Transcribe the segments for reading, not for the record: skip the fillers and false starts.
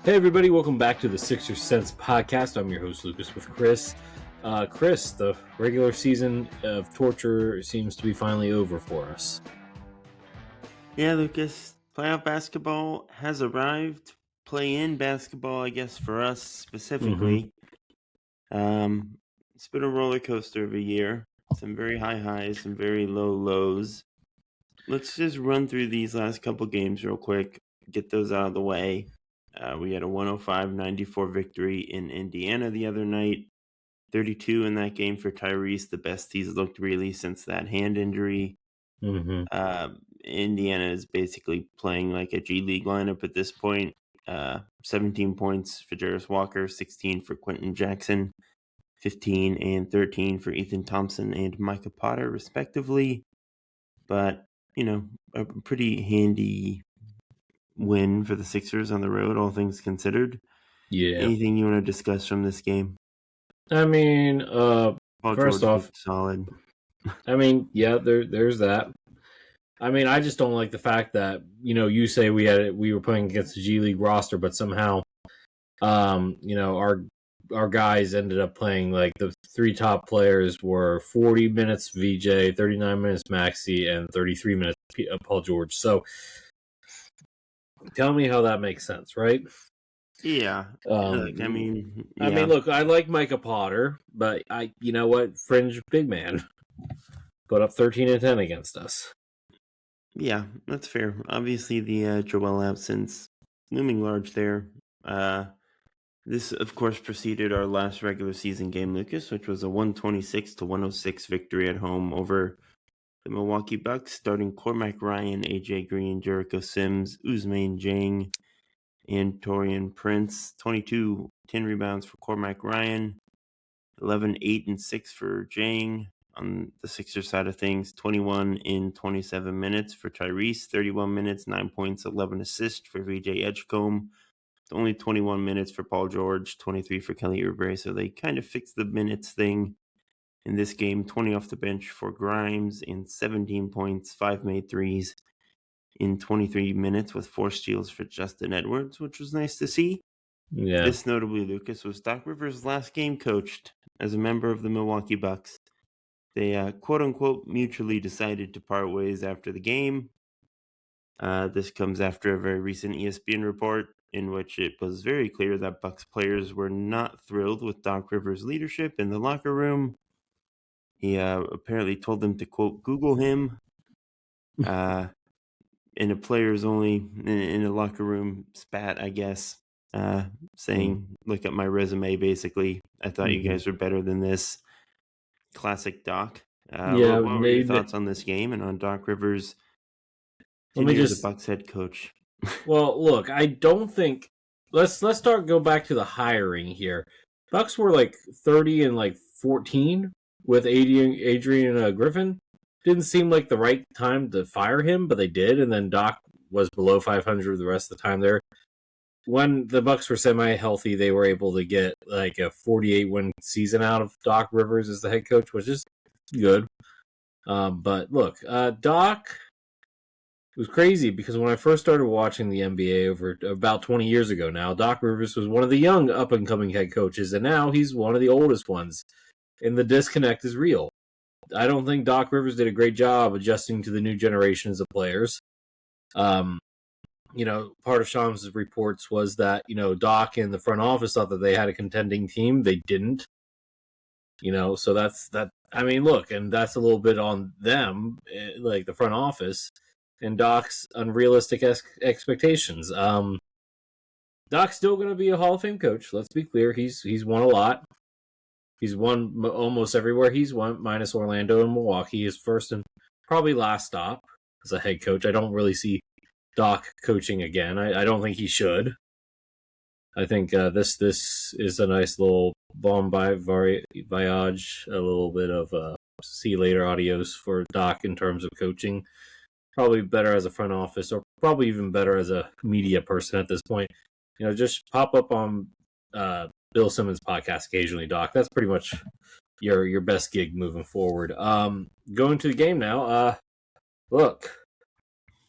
Hey everybody, welcome back to the Sixers Sense podcast. I'm your host Lucas with Chris. Chris, the regular season of torture seems to be finally over for us. Yeah, Lucas, playoff basketball has arrived. Play-in basketball, I guess, for us specifically. It's been a roller coaster of a year. Some very high highs, some very low lows. Let's just run through these last couple games real quick, get those out of the way. We had a 105-94 victory in Indiana the other night. 32 in that game for Tyrese, the best he's looked really since that hand injury. Indiana is basically playing like a G League lineup at this point. 17 points for Jarris Walker, 16 for Quentin Jackson, 15 and 13 for Ethan Thompson and Micah Potter, respectively. But, a pretty handy win for the Sixers on the road, all things considered. Yeah. Anything you want to discuss from this game? I mean, first off, solid. I mean, yeah, there's that. I mean, I just don't like the fact that, you say we were playing against the G League roster, but somehow, our guys ended up playing, like, the three top players were 40 minutes VJ, 39 minutes Maxey, and 33 minutes Paul George. So, tell me how that makes sense, right? Yeah. Look, I like Micah Potter, but fringe big man put up 13 and 10 against us. Yeah, that's fair. Obviously, the Joel absence looming large there. This, of course, preceded our last regular season game, Lucas, which was a 126-106 victory at home over the Milwaukee Bucks, starting Cormac Ryan, AJ Green, Jericho Sims, Ousmane Dieng, and Taurean Prince. 22 10 rebounds for Cormac Ryan, 11 8 and 6 for Dieng. On the Sixers side of things, 21 in 27 minutes for Tyrese, 31 minutes, 9 points, 11 assists for VJ Edgecombe, only 21 minutes for Paul George, 23 for Kelly Oubre. So they kind of fixed the minutes thing in this game. 20 off the bench for Grimes and 17 points, 5 made threes in 23 minutes with 4 steals for Justin Edwards, which was nice to see. Yeah. This notably, Lucas, was Doc Rivers' last game coached as a member of the Milwaukee Bucks. They, quote-unquote, mutually decided to part ways after the game. This comes after a very recent ESPN report in which it was very clear that Bucks players were not thrilled with Doc Rivers' leadership in the locker room. He apparently told them to, quote, Google him in a players only, in a locker room spat, I guess, saying, look at my resume, basically. I thought you guys were better than this. Classic Doc. What were your thoughts on this game and on Doc Rivers' tenure as the Bucks head coach? Well, look, I don't think let's go back to the hiring here. Bucks were like 30 and 14 with Adrian Griffin. Didn't seem like the right time to fire him, but they did, and then Doc was below 500 the rest of the time there. When the Bucks were semi-healthy, they were able to get like a 48-win season out of Doc Rivers as the head coach, which is good. But look, Doc was crazy because when I first started watching the NBA over about 20 years ago now, Doc Rivers was one of the young up-and-coming head coaches, and now he's one of the oldest ones. And the disconnect is real. I don't think Doc Rivers did a great job adjusting to the new generations of players. Part of Shams' reports was that, Doc and the front office thought that they had a contending team. They didn't. So that's that. I mean, look, and that's a little bit on them, like the front office, and Doc's unrealistic expectations. Doc's still going to be a Hall of Fame coach. Let's be clear. He's won a lot. He's won almost everywhere he's won, minus Orlando and Milwaukee. His first and probably last stop as a head coach. I don't really see Doc coaching again. I don't think he should. I think this is a nice little bon voyage, a little bit of see you later adios for Doc in terms of coaching. Probably better as a front office, or probably even better as a media person at this point. Just pop up on Bill Simmons' podcast occasionally, Doc. That's pretty much your best gig moving forward. Going to the game now. Look,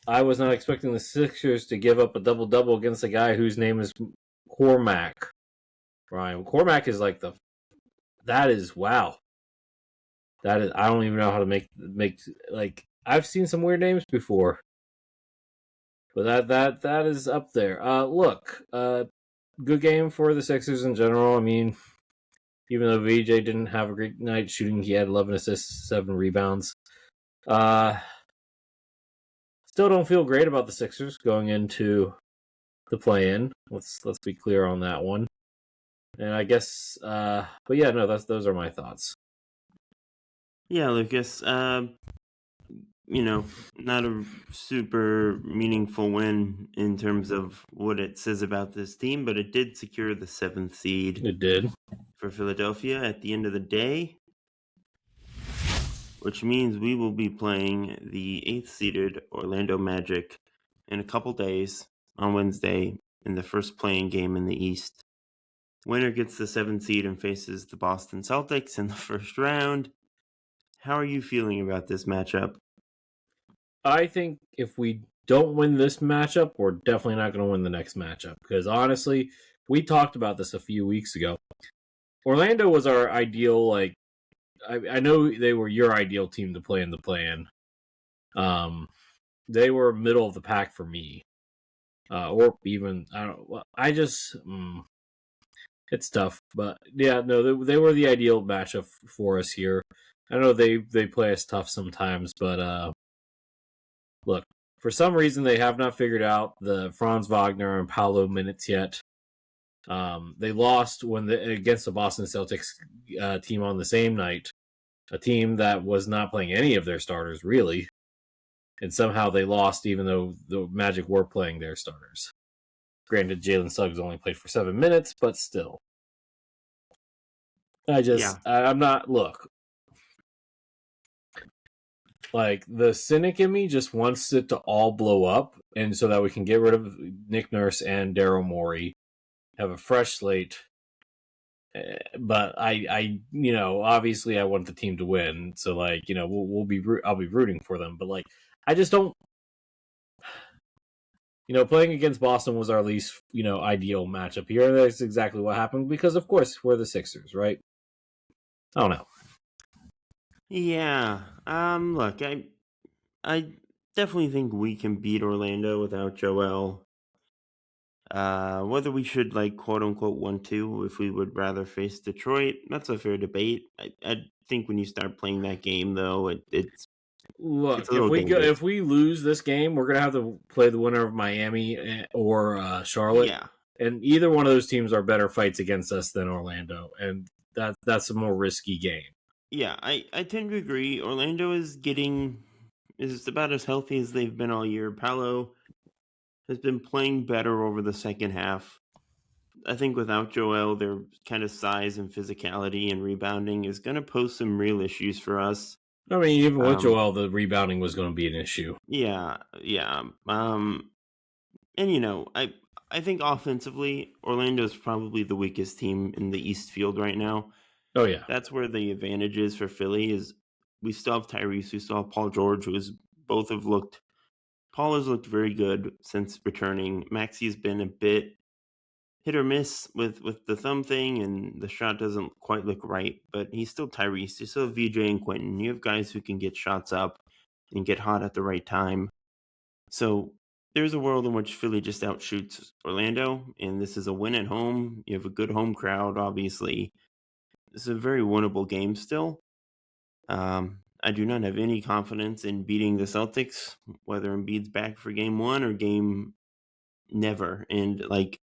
I was not expecting the Sixers to give up a double-double against a guy whose name is Cormac. Ryan Cormac is like that is wow. That is, I don't even know how to make like, I've seen some weird names before, but that is up there. Look, good game for the Sixers in general. I mean, even though VJ didn't have a great night shooting, he had 11 assists, 7 rebounds. Still don't feel great about the Sixers going into the play-in. Let's be clear on that one. And I guess, but yeah, no, those are my thoughts. Yeah, Lucas. Not a super meaningful win in terms of what it says about this team, but it did secure the 7th seed. It did. For Philadelphia at the end of the day, which means we will be playing the 8th seeded Orlando Magic in a couple days on Wednesday in the first playing game in the East. Winner gets the 7th seed and faces the Boston Celtics in the first round. How are you feeling about this matchup? I think if we don't win this matchup, we're definitely not going to win the next matchup. Because honestly, we talked about this a few weeks ago. Orlando was our ideal, like, I know they were your ideal team to play in the play-in. They were middle of the pack for me. Or even, I don't, I just, it's tough. But yeah, no, they were the ideal matchup for us here. I know they play us tough sometimes, but look, for some reason they have not figured out the Franz Wagner and Paolo minutes yet. They lost against the Boston Celtics team on the same night, a team that was not playing any of their starters really, and somehow they lost even though the Magic were playing their starters. Granted, Jalen Suggs only played for 7 minutes, but still. I'm not, look, like, the cynic in me just wants it to all blow up, and so that we can get rid of Nick Nurse and Daryl Morey, have a fresh slate. But I obviously I want the team to win, so like, I'll be rooting for them, but like, I just don't. Playing against Boston was our least ideal matchup here. That's exactly what happened because, of course, we're the Sixers, right? I don't know. Yeah. Look, I definitely think we can beat Orlando without Joel. Whether we should, like, quote unquote 1-2 if we would rather face Detroit, that's a fair debate. I think when you start playing that game though, it's Look, a little dangerous. if we lose this game, we're gonna have to play the winner of Miami or Charlotte. Yeah. And either one of those teams are better fights against us than Orlando, and that's a more risky game. Yeah, I tend to agree. Orlando is about as healthy as they've been all year. Paolo has been playing better over the second half. I think without Joel, their kind of size and physicality and rebounding is going to pose some real issues for us. I mean, even with Joel, the rebounding was going to be an issue. Yeah. And I think offensively, Orlando is probably the weakest team in the East field right now. Oh yeah, that's where the advantage is for Philly. Is we still have Tyrese, we still have Paul George, Paul has looked very good since returning. Maxi's been a bit hit or miss with the thumb thing, and the shot doesn't quite look right, but he's still Tyrese. You still have VJ and Quentin. You have guys who can get shots up and get hot at the right time. So there's a world in which Philly just outshoots Orlando, and this is a win at home. You have a good home crowd, obviously. This is a very winnable game still. I do not have any confidence in beating the Celtics, whether Embiid's back for game 1 or game never. And like,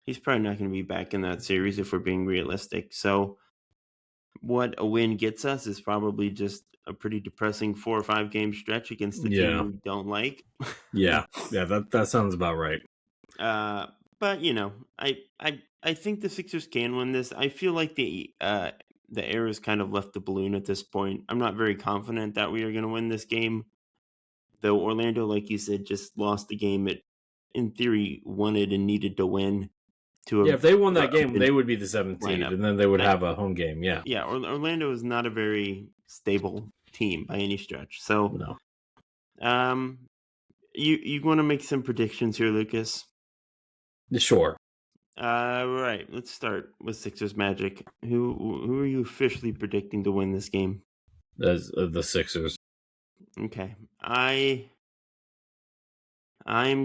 he's probably not going to be back in that series if we're being realistic. So what a win gets us is probably just a pretty depressing 4 or 5 game stretch against the team we don't like. yeah, that sounds about right. But I think the Sixers can win this. I feel like the air has kind of left the balloon at this point. I'm not very confident that we are going to win this game, though Orlando, like you said, just lost the game it, in theory, wanted and needed to win. If they won that game, they would be the 7th seed, and then they would have a home game. Yeah. Yeah, Orlando is not a very stable team by any stretch. So, no. You want to make some predictions here, Lucas? Sure. Right. Let's start with Sixers Magic. Who are you officially predicting to win this game? As the Sixers. Okay. I'm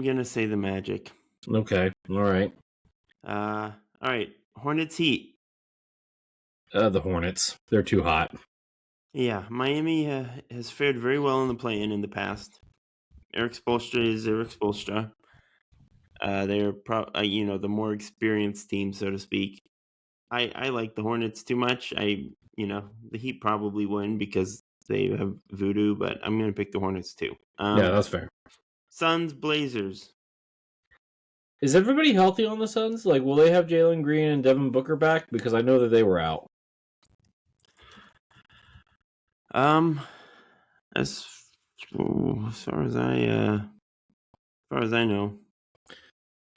gonna say the Magic. Okay, all right. All right. Hornets Heat. The Hornets. They're too hot. Yeah, Miami has fared very well in the play-in in the past. Eric Spoelstra is Eric Spoelstra. They're the more experienced team, so to speak. I like the Hornets too much. The Heat probably win because they have voodoo, but I'm gonna pick the Hornets too. Yeah, that's fair. Suns Blazers. Is everybody healthy on the Suns? Like, will they have Jalen Green and Devin Booker back? Because I know that they were out. As far as I know,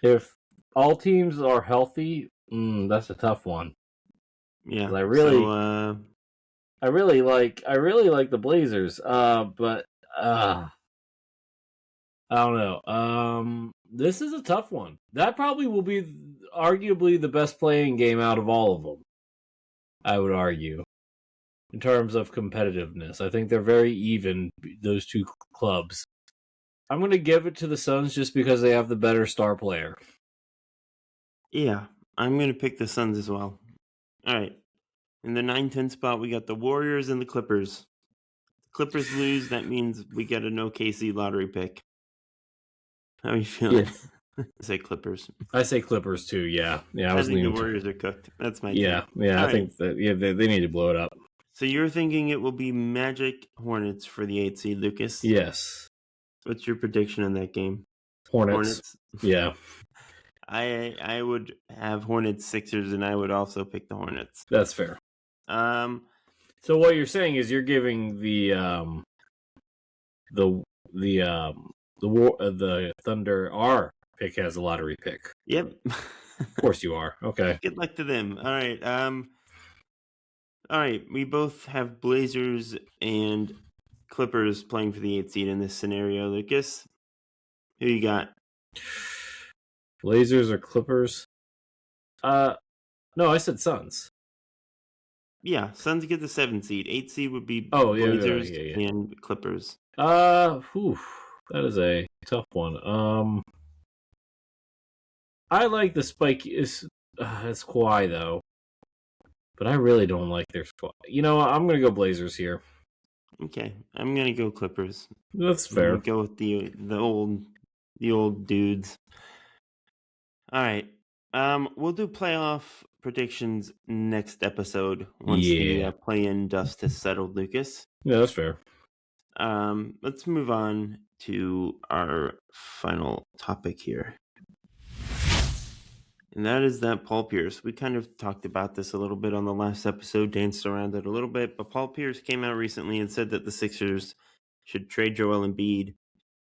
If all teams are healthy, that's a tough one. yeah. I really like the Blazers. But I don't know. This is a tough one. That probably will be arguably the best playing game out of all of them. I would argue, in terms of competitiveness, I think they're very even. Those two clubs. I'm going to give it to the Suns just because they have the better star player. Yeah, I'm gonna pick the Suns as well. All right. In the 9-10 spot, we got the Warriors and the Clippers. The Clippers lose, that means we get a no KC lottery pick. How are you feeling? Yeah. I say Clippers. I say Clippers too. Yeah. I think the Warriors are cooked. That's my take. Yeah. All I think that they need to blow it up. So you're thinking it will be Magic Hornets for the 8th seed, Lucas? Yes. What's your prediction in that game? Hornets. Yeah. I would have Hornets Sixers, and I would also pick the Hornets. That's fair. So what you're saying is you're giving the Thunder our pick as a lottery pick. Yep. Of course you are. Okay. Good luck to them. All right. All right. We both have Blazers and Clippers playing for the 8th seed in this scenario, Lucas. Who you got? Blazers or Clippers? No, I said Suns. Yeah, Suns get the 7th seed. 8th seed would be Blazers and Clippers. That is a tough one. I like the spike. It's Kawhi though, but I really don't like their squad. You know, I'm gonna go Blazers here. Okay, I'm gonna go Clippers. That's fair. Go with the old dudes. All right. We'll do playoff predictions next episode once the play-in dust has settled, Lucas. Yeah, that's fair. Let's move on to our final topic here. And that is that Paul Pierce. We kind of talked about this a little bit on the last episode, danced around it a little bit, but Paul Pierce came out recently and said that the Sixers should trade Joel Embiid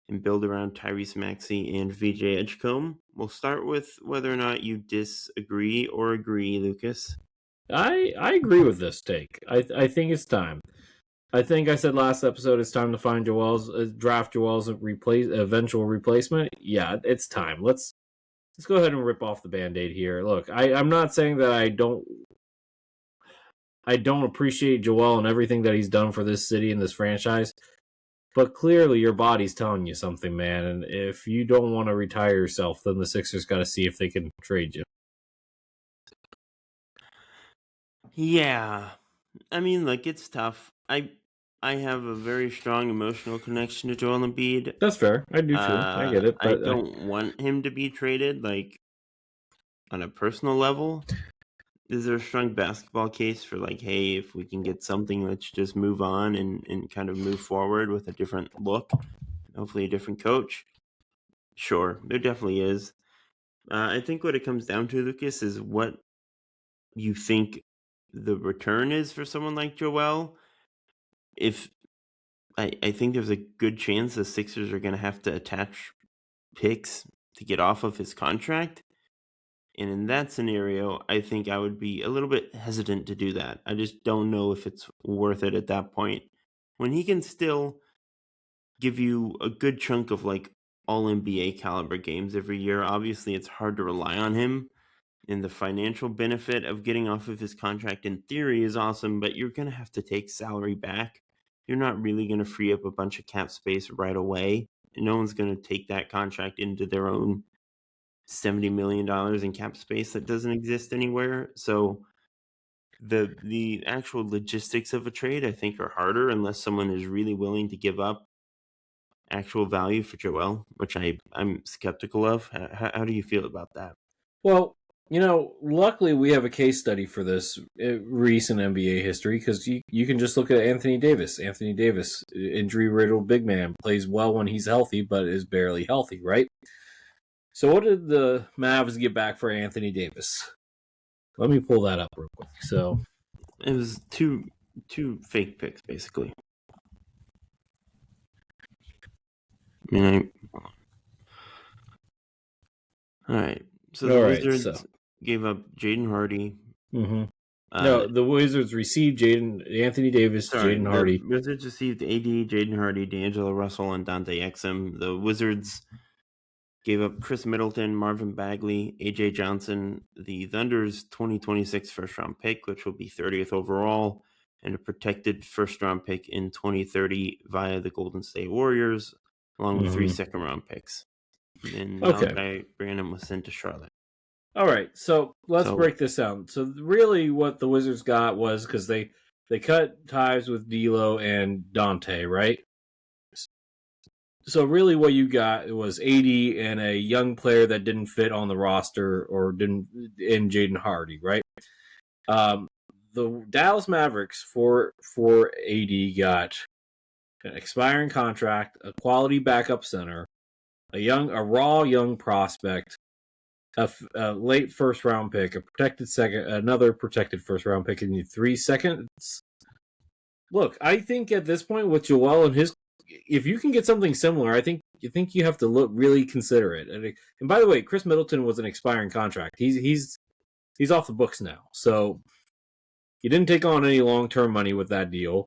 and build around Tyrese Maxey and VJ Edgecombe. We'll start with whether or not you disagree or agree, Lucas. I agree with this take. I think it's time. I think I said last episode it's time to find draft Joel's eventual replacement. Yeah, it's time. Let's go ahead and rip off the Band-Aid here. Look, I'm not saying that I don't appreciate Joel and everything that he's done for this city and this franchise, but clearly your body's telling you something, man. And if you don't want to retire yourself, then the Sixers got to see if they can trade you. Yeah. I mean, like, it's tough. I have a very strong emotional connection to Joel Embiid. That's fair. I do too. I get it. But I don't want him to be traded, like, on a personal level. Is there a strong basketball case for, like, hey, if we can get something, let's just move on and kind of move forward with a different look, hopefully a different coach? Sure, there definitely is. I think what it comes down to, Lucas, is what you think the return is for someone like Joel. If I think there's a good chance the Sixers are going to have to attach picks to get off of his contract. And in that scenario, I think I would be a little bit hesitant to do that. I just don't know if it's worth it at that point. When he can still give you a good chunk of like all NBA caliber games every year, obviously it's hard to rely on him. And the financial benefit of getting off of his contract in theory is awesome, but you're going to have to take salary back. You're not really going to free up a bunch of cap space right away. No one's going to take that contract into their own $70 million in cap space that doesn't exist anywhere. So the actual logistics of a trade, I think, are harder unless someone is really willing to give up actual value for Joel, which I'm skeptical of. How do you feel about that? Well, luckily we have a case study for this recent NBA history because you can just look at Anthony Davis. Anthony Davis, injury-riddled big man, plays well when he's healthy, but is barely healthy, right? So what did the Mavs get back for Anthony Davis? Let me pull that up real quick. So it was two fake picks, basically. I mean, all right. So the Wizards gave up Jaden Hardy. Mm-hmm. No, the Wizards received Anthony Davis, Jaden Hardy. The Wizards received AD, Jaden Hardy, D'Angelo Russell, and Dante Exum. The Wizards gave up Chris Middleton, Marvin Bagley, AJ Johnson, the Thunder's 2026 first-round pick, which will be 30th overall, and a protected first-round pick in 2030 via the Golden State Warriors, along with 3 second-round picks. And Malachi Branham was sent to Charlotte. All right, so let's break this down. So really what the Wizards got was, because they cut ties with D'Lo and Dante, right? So really what you got was AD and a young player that didn't fit on the roster or didn't in Jaden Hardy, right? The Dallas Mavericks for AD got an expiring contract, a quality backup center, a raw young prospect, a late first round pick, a protected second, another protected first round pick, and 3 seconds. Look, I think at this point with Joel and his, if you can get something similar, I think you have to really consider it. And by the way, Chris Middleton was an expiring contract. He's off the books now, so you didn't take on any long term money with that deal.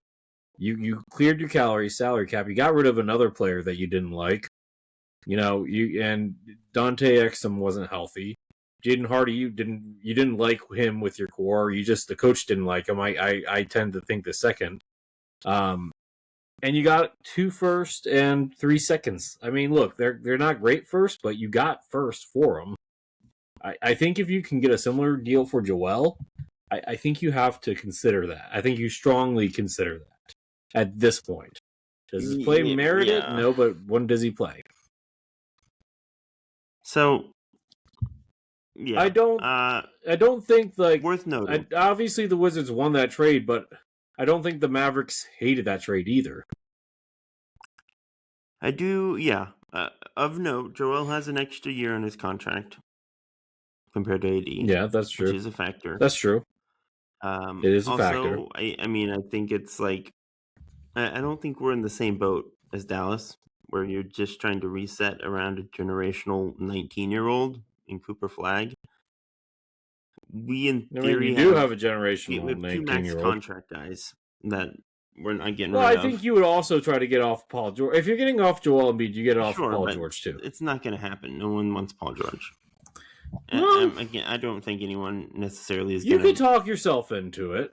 You cleared your salary cap. You got rid of another player that you didn't like. And Dante Exum wasn't healthy. Jaden Hardy, you didn't like him with your core. The coach didn't like him. I tend to think the second. And you got 2 first and 3 seconds. I mean, look, they're not great first, but you got first for them. I think if you can get a similar deal for Joel, I think you have to consider that. I think you strongly consider that at this point. Does his play merit it? No, but when does he play? So, yeah, I don't think worth noting. Obviously, the Wizards won that trade, but I don't think the Mavericks hated that trade either. I do, yeah. Of note, Joel has an extra year on his contract compared to AD. Yeah, that's true. Which is a factor. That's true. It is a factor. I mean, I think it's like, I don't think we're in the same boat as Dallas, where you're just trying to reset around a generational 19-year-old in Cooper Flag. We, in theory, have a generational 19-year-old. 2 max contract guys that we're not getting rid of. I think you would also try to get off Paul George. If you're getting off Joel Embiid, you get off Paul George too. It's not going to happen. No one wants Paul George. Again, I don't think anyone necessarily is going to... You could talk yourself into it.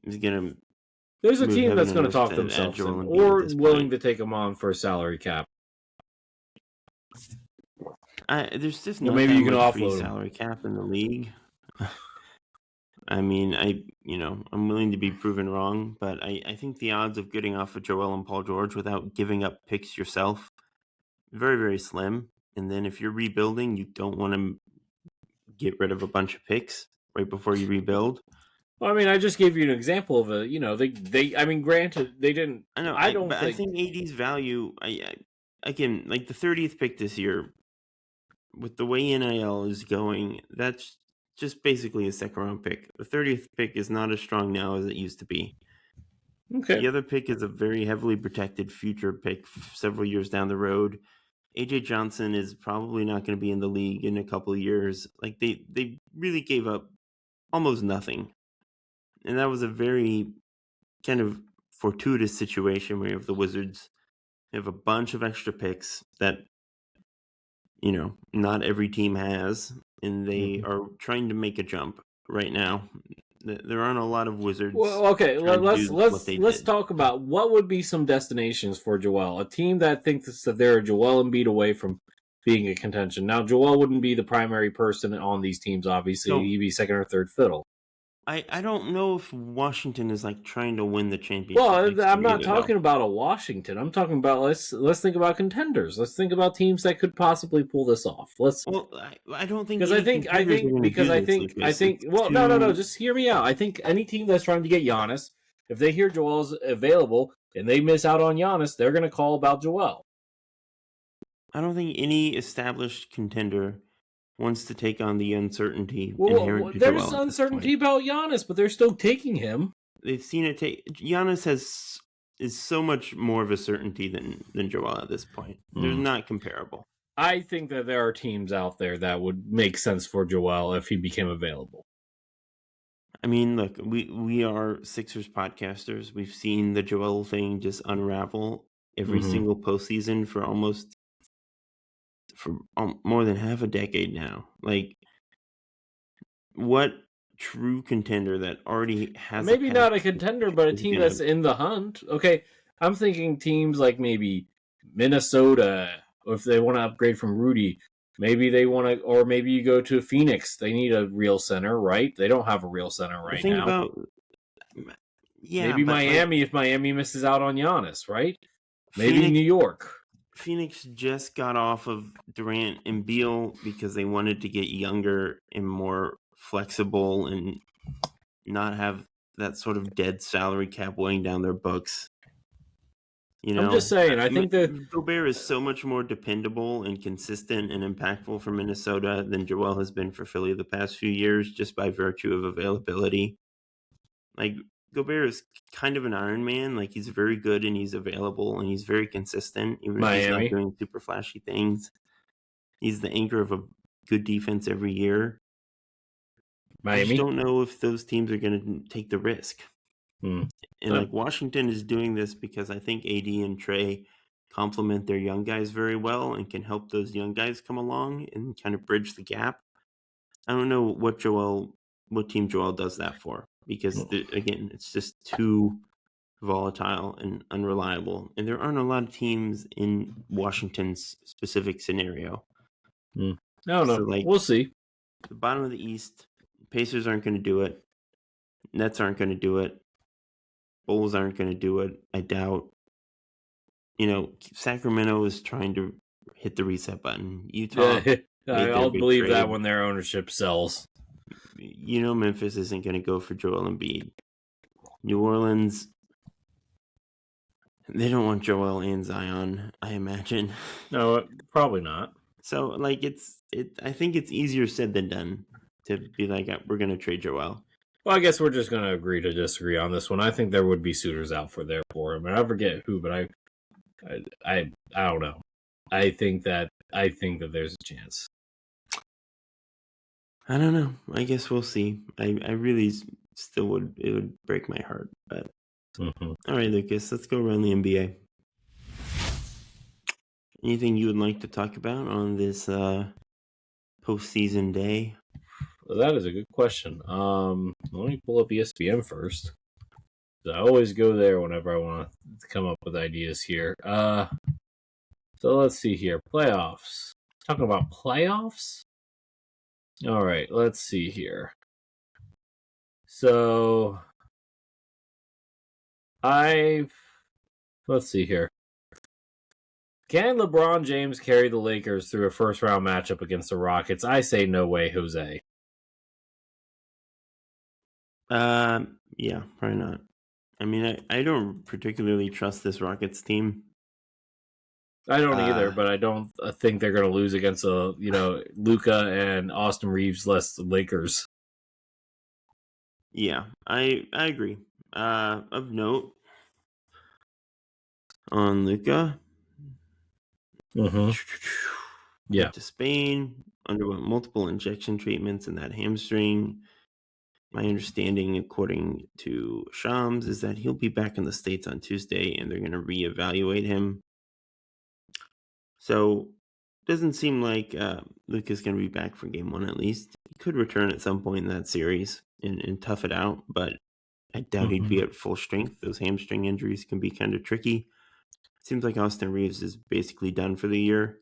Is going to... There's a team that's going to talk themselves in, or willing to take them on for a salary cap. There's just no maybe you can offload free salary cap in the league. I mean, I'm willing to be proven wrong, but I think the odds of getting off of Joel and Paul George without giving up picks yourself, very, very slim. And then if you're rebuilding, you don't want to get rid of a bunch of picks right before you rebuild. Well, I mean, I just gave you an example of granted, they didn't. I know. I think AD's value, again, like the 30th pick this year, with the way NIL is going, that's just basically a second round pick. The 30th pick is not as strong now as it used to be. Okay. The other pick is a very heavily protected future pick several years down the road. AJ Johnson is probably not going to be in the league in a couple of years. Like they really gave up almost nothing. And that was a very kind of fortuitous situation where you have the Wizards. They have a bunch of extra picks that not every team has, and they are trying to make a jump right now. There aren't a lot of Wizards. Well, okay, trying to do what they let's did. talk about what would be some destinations for Joel. A team that thinks that they're Joel Embiid away from being a contention. Now, Joel wouldn't be the primary person on these teams. Obviously, So he'd be second or third fiddle. I don't know if Washington is like trying to win the championship. Well, next I'm year not either, talking about a Washington. I'm talking about let's think about contenders. Let's think about teams that could possibly pull this off. Let's Well, I don't think because any contenders are going to do this, Lucas. It's well, no. too. Just hear me out. I think any team that's trying to get Giannis, if they hear Joel's available and they miss out on Giannis, they're going to call about Joel. I don't think any established contender wants to take on the uncertainty Well, inherent to there's Joel. uncertainty about Giannis, but they're still taking him. They've seen it take. Giannis is so much more of a certainty than Joel at this point. They're not comparable. I think that there are teams out there that would make sense for Joel if he became available. I mean, look, we are Sixers podcasters. We've seen the Joel thing just unravel every single postseason for more than half a decade now. Like, what true contender that already has maybe not a contender, but a team that's in the hunt? Okay, I'm thinking teams like maybe Minnesota, or if they want to upgrade from Rudy. Maybe they want to, or maybe you go to Phoenix. They need a real center, right? They don't have a real center right now. Maybe Miami, if Miami misses out on Giannis, right? Maybe New York. Phoenix just got off of Durant and Beal because they wanted to get younger and more flexible and not have that sort of dead salary cap weighing down their books. I'm just saying, I think that Gobert is so much more dependable and consistent and impactful for Minnesota than Joel has been for Philly the past few years, just by virtue of availability. Like, Gobert is kind of an Iron Man. Like, he's very good and he's available and he's very consistent, even if he's not doing super flashy things. He's the anchor of a good defense every year. I just don't know if those teams are going to take the risk. And like, Washington is doing this because I think AD and Trey complement their young guys very well and can help those young guys come along and kind of bridge the gap. I don't know what team Joel does that for, because again, it's just too volatile and unreliable, and there aren't a lot of teams in Washington's specific scenario. I don't know. So, we'll see. The bottom of the East, Pacers aren't going to do it. Nets aren't going to do it. Bulls aren't going to do it. I doubt. Sacramento is trying to hit the reset button. Utah, I'll believe that when their ownership sells. Memphis isn't going to go for Joel Embiid. New Orleans, they don't want Joel and Zion, I imagine. No, probably not. So, like, I think it's easier said than done to be like, we're going to trade Joel. Well, I guess we're just going to agree to disagree on this one. I think there would be suitors out for him. I forget who, but I don't know. I think that there's a chance. I don't know. I guess we'll see. I really still it would break my heart. But all right, Lucas, let's go around the NBA. Anything you would like to talk about on this postseason day? Well, that is a good question. Let me pull up ESPN first. I always go there whenever I want to come up with ideas here. So let's see here. Playoffs. Talking about playoffs? All right, let's see here. So let's see here. Can LeBron James carry the Lakers through a first-round matchup against the Rockets? I say no way, Jose. Yeah, probably not. I mean, I don't particularly trust this Rockets team. I don't either, but I don't think they're going to lose against Luka and Austin Reeves-less Lakers. Yeah, I agree. Of note on Luka, yeah, to Spain, underwent multiple injection treatments in that hamstring. My understanding, according to Shams, is that he'll be back in the States on Tuesday, and they're going to reevaluate him. So doesn't seem like Luke is going to be back for game 1 at least. He could return at some point in that series and tough it out, but I doubt he'd be at full strength. Those hamstring injuries can be kind of tricky. Seems like Austin Reeves is basically done for the year.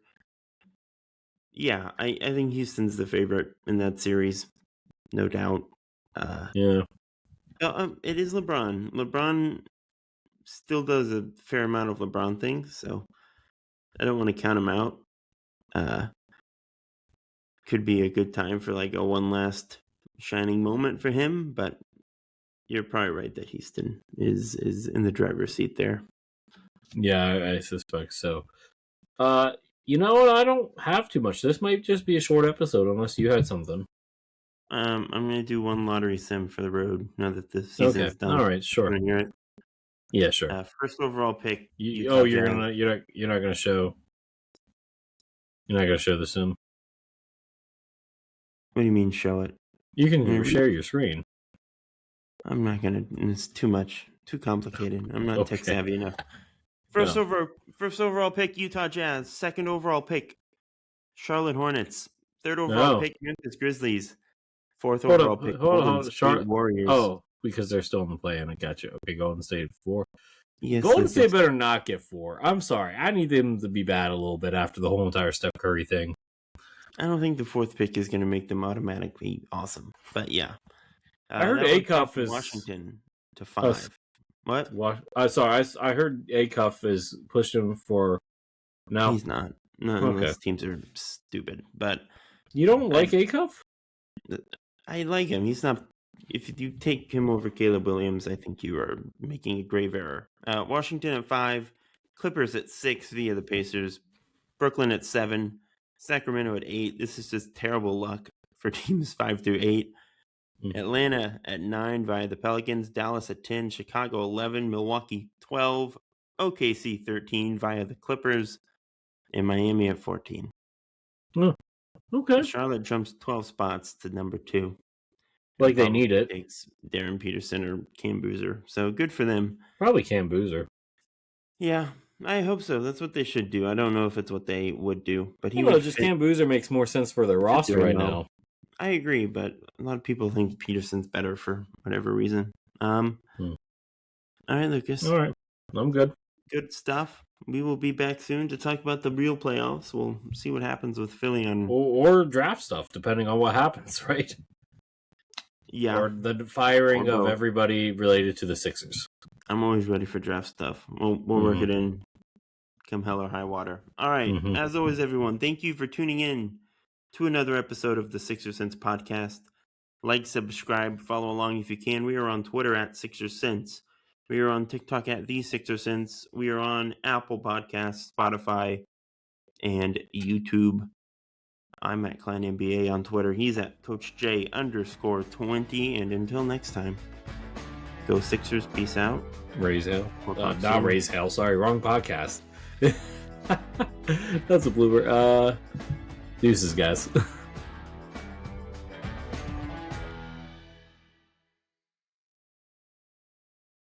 Yeah, I think Houston's the favorite in that series, no doubt. Yeah. It is LeBron. LeBron still does a fair amount of LeBron things, so I don't want to count him out. Could be a good time for like a one last shining moment for him, but you're probably right that Houston is in the driver's seat there. Yeah, I suspect so. You know what? I don't have too much. This might just be a short episode, unless you had something. I'm gonna do one lottery sim for the road now that the season's done. All right, sure. You hear it? Yeah, sure. First overall pick. You're not gonna show the sim. What do you mean show it? You can share your screen. I'm not gonna. It's too much, too complicated. I'm not tech savvy enough. First overall pick, Utah Jazz. Second overall pick, Charlotte Hornets. Third overall pick, Memphis Grizzlies. Fourth overall pick, Golden State Warriors. Oh, because they're still in the play-in. I got you. Okay, Golden State 4. Yes, Golden State better not get 4. I'm sorry. I need them to be bad a little bit after the whole entire Steph Curry thing. I don't think the fourth pick is going to make them automatically awesome. But yeah. I heard Acuff is Washington to 5. What? Sorry, I heard Acuff is pushing for now. He's not. No, those teams are stupid. But you don't like Acuff? I like him. He's not. If you take him over Caleb Williams, I think you are making a grave error. Washington at 5, Clippers at 6 via the Pacers, Brooklyn at 7, Sacramento at 8. This is just terrible luck for teams 5 through 8. Atlanta at 9 via the Pelicans, Dallas at 10, Chicago 11, Milwaukee 12, OKC 13 via the Clippers, and Miami at 14. Oh, okay. Charlotte jumps 12 spots to number 2. Like they need it. Takes Darren Peterson or Cam Boozer. So good for them. Probably Cam Boozer. Yeah, I hope so. That's what they should do. I don't know if it's what they would do, but Cam Boozer makes more sense for their roster right now. I agree, but a lot of people think Peterson's better for whatever reason. All right, Lucas. All right, I'm good. Good stuff. We will be back soon to talk about the real playoffs. We'll see what happens with Philly on or draft stuff, depending on what happens, right? Yeah. Or the firing of everybody related to the Sixers. I'm always ready for draft stuff. We'll work it in come hell or high water. All right. As always, everyone, thank you for tuning in to another episode of the Sixer Sense podcast. Like, subscribe, follow along if you can. We are on Twitter at Sixer Sense. We are on TikTok at The Sixer Sense. We are on Apple Podcasts, Spotify, and YouTube. I'm at Kline NBA on Twitter. He's at Coach J_20. And until next time, go Sixers. Peace out. Raise hell. Not raise hell. Sorry, wrong podcast. That's a blooper. Deuces, guys.